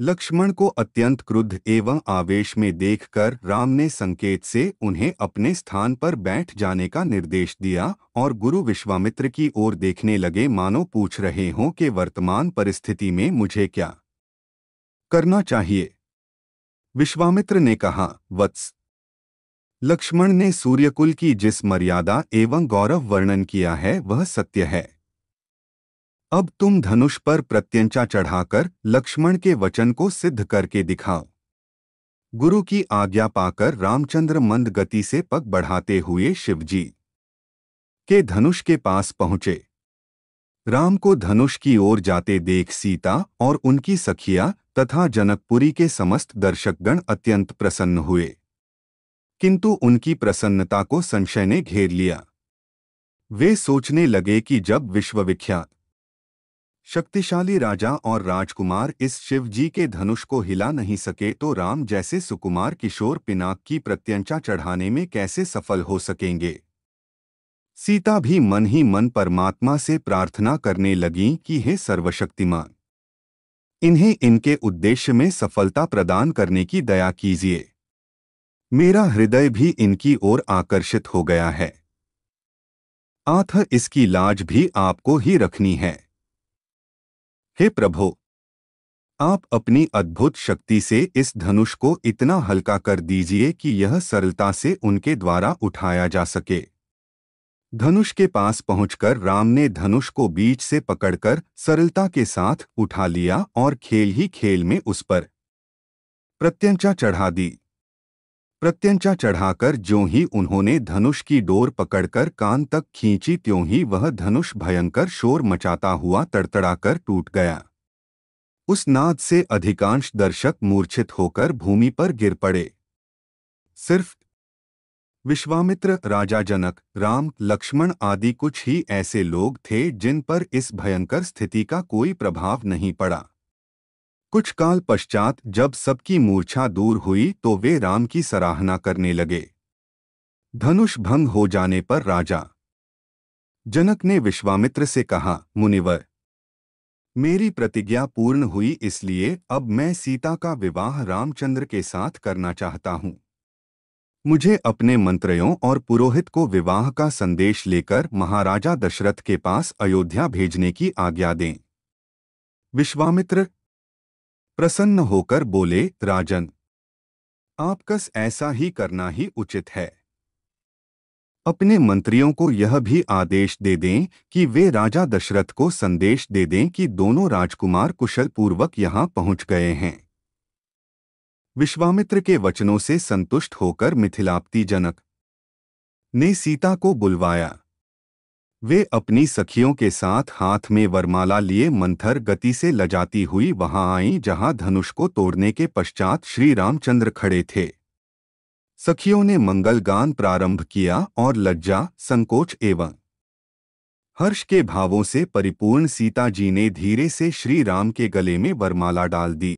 लक्ष्मण को अत्यंत क्रुद्ध एवं आवेश में देखकर राम ने संकेत से उन्हें अपने स्थान पर बैठ जाने का निर्देश दिया और गुरु विश्वामित्र की ओर देखने लगे, मानो पूछ रहे हों कि वर्तमान परिस्थिति में मुझे क्या करना चाहिए। विश्वामित्र ने कहा, वत्स, लक्ष्मण ने सूर्यकुल की जिस मर्यादा एवं गौरव वर्णन किया है वह सत्य है। अब तुम धनुष पर प्रत्यंचा चढ़ाकर लक्ष्मण के वचन को सिद्ध करके दिखाओ। गुरु की आज्ञा पाकर रामचंद्र मंद गति से पग बढ़ाते हुए शिवजी के धनुष के पास पहुंचे। राम को धनुष की ओर जाते देख सीता और उनकी सखिया तथा जनकपुरी के समस्त दर्शकगण अत्यंत प्रसन्न हुए, किंतु उनकी प्रसन्नता को संशय ने घेर लिया। वे सोचने लगे कि जब विश्वविख्यात शक्तिशाली राजा और राजकुमार इस शिवजी के धनुष को हिला नहीं सके तो राम जैसे सुकुमार किशोर पिनाक की प्रत्यंचा चढ़ाने में कैसे सफल हो सकेंगे। सीता भी मन ही मन परमात्मा से प्रार्थना करने लगी कि हे सर्वशक्तिमान, इन्हें इनके उद्देश्य में सफलता प्रदान करने की दया कीजिए। मेरा हृदय भी इनकी ओर आकर्षित हो गया है, अतः इसकी लाज भी आपको ही रखनी है। हे प्रभु, आप अपनी अद्भुत शक्ति से इस धनुष को इतना हल्का कर दीजिए कि यह सरलता से उनके द्वारा उठाया जा सके। धनुष के पास पहुंचकर राम ने धनुष को बीच से पकड़कर सरलता के साथ उठा लिया और खेल ही खेल में उस पर प्रत्यंचा चढ़ा दी। प्रत्यंचा चढ़ाकर ज्यों ही उन्होंने धनुष की डोर पकड़कर कान तक खींची त्यों ही वह धनुष भयंकर शोर मचाता हुआ तड़तड़ाकर टूट गया। उस नाद से अधिकांश दर्शक मूर्छित होकर भूमि पर गिर पड़े। सिर्फ विश्वामित्र, राजा जनक, राम, लक्ष्मण आदि कुछ ही ऐसे लोग थे जिन पर इस भयंकर स्थिति का कोई प्रभाव नहीं पड़ा। कुछ काल पश्चात जब सबकी मूर्छा दूर हुई तो वे राम की सराहना करने लगे। धनुष भंग हो जाने पर राजा जनक ने विश्वामित्र से कहा, मुनिवर, मेरी प्रतिज्ञा पूर्ण हुई, इसलिए अब मैं सीता का विवाह रामचंद्र के साथ करना चाहता हूँ। मुझे अपने मंत्रियों और पुरोहित को विवाह का संदेश लेकर महाराजा दशरथ के पास अयोध्या भेजने की आज्ञा दें। विश्वामित्र प्रसन्न होकर बोले, राजन, आपकस ऐसा ही करना ही उचित है। अपने मंत्रियों को यह भी आदेश दे दें कि वे राजा दशरथ को संदेश दे दें कि दोनों राजकुमार कुशल पूर्वक यहाँ पहुँच गए हैं। विश्वामित्र के वचनों से संतुष्ट होकर मिथिलापति जनक ने सीता को बुलवाया। वे अपनी सखियों के साथ हाथ में वरमाला लिए मंथर गति से लजाती हुई वहां आईं जहां धनुष को तोड़ने के पश्चात श्री रामचंद्र खड़े थे। सखियों ने मंगल गान प्रारंभ किया और लज्जा, संकोच एवं हर्ष के भावों से परिपूर्ण सीता जी ने धीरे से श्री राम के गले में वरमाला डाल दी।